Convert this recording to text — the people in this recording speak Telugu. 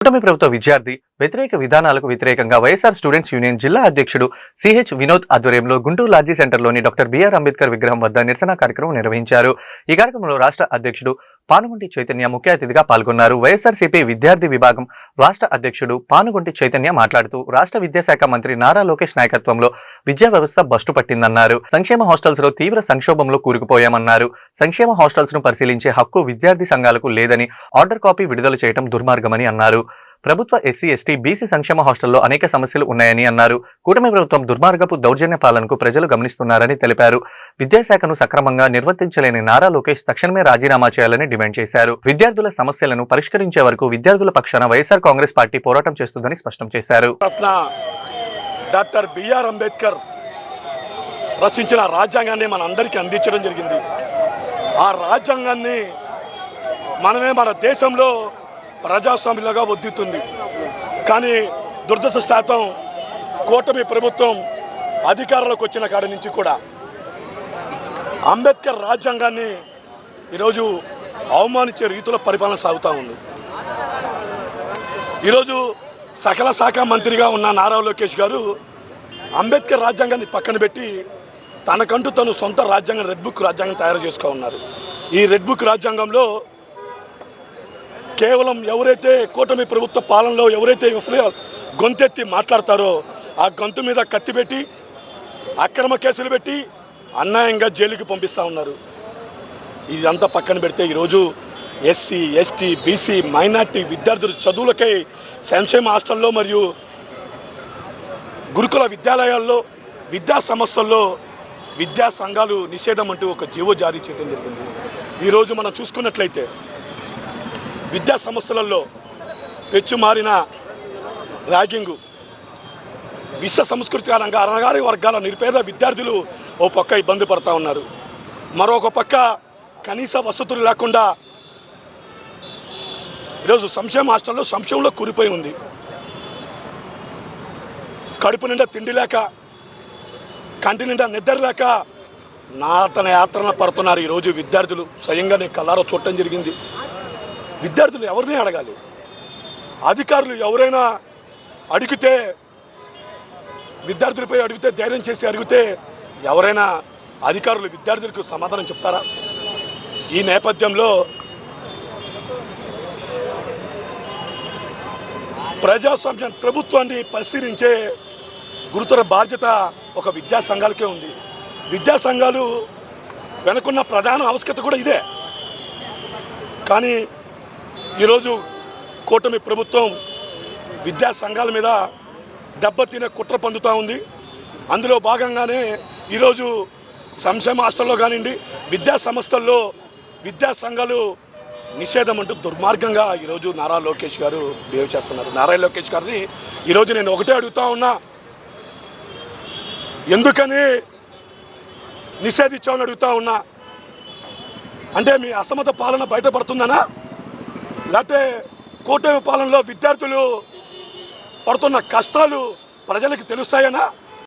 కూటమి ప్రభుత్వ విద్యార్థి వ్యతిరేక విధానాలకు వ్యతిరేకంగా వైఎస్ఆర్ స్టూడెంట్స్ యూనియన్ జిల్లా అధ్యక్షుడు సిహెచ్ వినోద్ ఆధ్వర్యంలో గుంటూరు లాడ్జీ సెంటర్లోని డాక్టర్ బిఆర్ అంబేద్కర్ విగ్రహం వద్ద నిరసన కార్యక్రమం నిర్వహించారు. ఈ కార్యక్రమంలో రాష్ట్ర అధ్యక్షుడు పానుగొంటి చైతన్య ముఖ్య అతిథిగా పాల్గొన్నారు. వైఎస్ఆర్సీపీ విద్యార్థి విభాగం రాష్ట్ర అధ్యక్షుడు పానుగొంటి చైతన్య మాట్లాడుతూ రాష్ట్ర విద్యాశాఖ మంత్రి నారా లోకేష్ నాయకత్వంలో విద్యా వ్యవస్థ బస్టు పట్టిందన్నారు. సంక్షేమ హాస్టల్స్ లో తీవ్ర సంక్షోభంలో కూరుకుపోయామన్నారు. సంక్షేమ హాస్టల్స్ ను పరిశీలించే హక్కు విద్యార్థి సంఘాలకు లేదని ఆర్డర్ కాపీ విడుదల చేయడం దుర్మార్గమని అన్నారు. ప్రభుత్వ ఎస్సీ ఎస్టీ బీసీ సంక్షేమ హాస్టల్లో అనేక సమస్యలు ఉన్నాయని అన్నారు. కూటమి ప్రభుత్వం దుర్మార్గపు దౌర్జన్య పాలనకు ప్రజలు గమనిస్తున్నారని తెలిపారు. విద్యాశాఖను సక్రమంగా నిర్వర్తించలేని నారా లోకేష్ తక్షణమే రాజీనామా చేయాలని డిమాండ్ చేశారు. విద్యార్థుల సమస్యలను పరిష్కరించే వరకు విద్యార్థుల పక్షాన వైఎస్ఆర్ కాంగ్రెస్ పార్టీ పోరాటం చేస్తుందని స్పష్టం చేశారు. డాక్టర్ బిఆర్ అంబేద్కర్ రచించిన రాజ్యాంగాన్ని మనందరికీ అందించడం జరిగింది. ఆ రాజ్యాంగాన్ని మనమే మన దేశంలో ప్రజాస్వామ్యంగా వర్ధిల్లుతుంది. కానీ దురదృష్టవశాత్తు కూటమి ప్రభుత్వం అధికారంలోకి వచ్చిన కాడి నుంచి కూడా అంబేద్కర్ రాజ్యాంగాన్ని ఈరోజు అవమానించే రీతిలో పరిపాలన సాగుతూ ఉంది. ఈరోజు సకల శాఖ మంత్రిగా ఉన్న నారా లోకేష్ గారు అంబేద్కర్ రాజ్యాంగాన్ని పక్కన పెట్టి తనకంటూ తను సొంత రాజ్యాంగం రెడ్ బుక్ రాజ్యాంగం తయారు చేసుకో ఉన్నారు. ఈ రెడ్ బుక్ రాజ్యాంగంలో కేవలం ఎవరైతే కూటమి ప్రభుత్వ పాలనలో ఎవరైతే గొంతెత్తి మాట్లాడతారో ఆ గొంతు మీద కత్తి పెట్టి అక్రమ కేసులు పెట్టి అన్యాయంగా జైలుకి పంపిస్తూ ఉన్నారు. ఇదంతా పక్కన పెడితే ఈరోజు ఎస్సీ ఎస్టీ బీసీ మైనార్టీ విద్యార్థుల చదువులకై సంక్షేమ హాస్టల్లో మరియు గురుకుల విద్యాలయాల్లో విద్యా సంస్థల్లో విద్యా సంఘాలు నిషేధం అంటూ ఒక జీవో జారీ చేయడం జరిగింది. ఈరోజు మనం చూసుకున్నట్లయితే విద్యా సంస్థలలో పెచ్చుమారిన ర్యాగింగు, విశ్వ సంస్కృతి కారణంగా అణగారి వర్గాల నిరుపేద విద్యార్థులు ఓ పక్క ఇబ్బంది పడుతూ ఉన్నారు. మరొక పక్క కనీస వసతులు లేకుండా ఈరోజు సంక్షేమ హాస్టల్లో సంక్షేమంలో కూలిపోయి ఉంది. కడుపు నిండా తిండి లేక, కంటి నిండా నిద్ర లేక నాతన యాత్రన పడుతున్నారు ఈరోజు విద్యార్థులు. స్వయంగా నేను కళ్ళారా చూడటం జరిగింది. విద్యార్థులు ఎవరిని అడగాలి? అధికారులు ఎవరైనా అడిగితే, విద్యార్థులపై అడిగితే, ధైర్యం చేసి అడిగితే ఎవరైనా అధికారులు విద్యార్థులకు సమాధానం చెప్తారా? ఈ నేపథ్యంలో ప్రజాస్వామ్య ప్రభుత్వాన్ని పరిశీలించే గురుతర బాధ్యత ఒక విద్యా సంఘాలకే ఉంది. విద్యా సంఘాలు వెనుకున్న ప్రధాన ఆవశ్యకత కూడా ఇదే. కానీ ఈరోజు కూటమి ప్రభుత్వం విద్యా సంఘాల మీద దెబ్బతినే కుట్ర పొందుతూ ఉంది. అందులో భాగంగానే ఈరోజు సంక్షేమ హాస్టల్లో కానివ్వండి, విద్యా సంస్థల్లో విద్యా సంఘాలు నిషేధం అంటూ దుర్మార్గంగా ఈరోజు నారా లోకేష్ గారు బిహేవ్ చేస్తున్నారు. నారా లోకేష్ గారిని ఈరోజు నేను ఒకటే అడుగుతూ ఉన్నా, ఎందుకని నిషేధించామని అడుగుతూ ఉన్నా. అంటే మీ అసమత పాలన బయటపడుతుందనా, లేకపోతే కూటమి పాలనలో విద్యార్థులు పడుతున్న కష్టాలు ప్రజలకు తెలుస్తాయనా?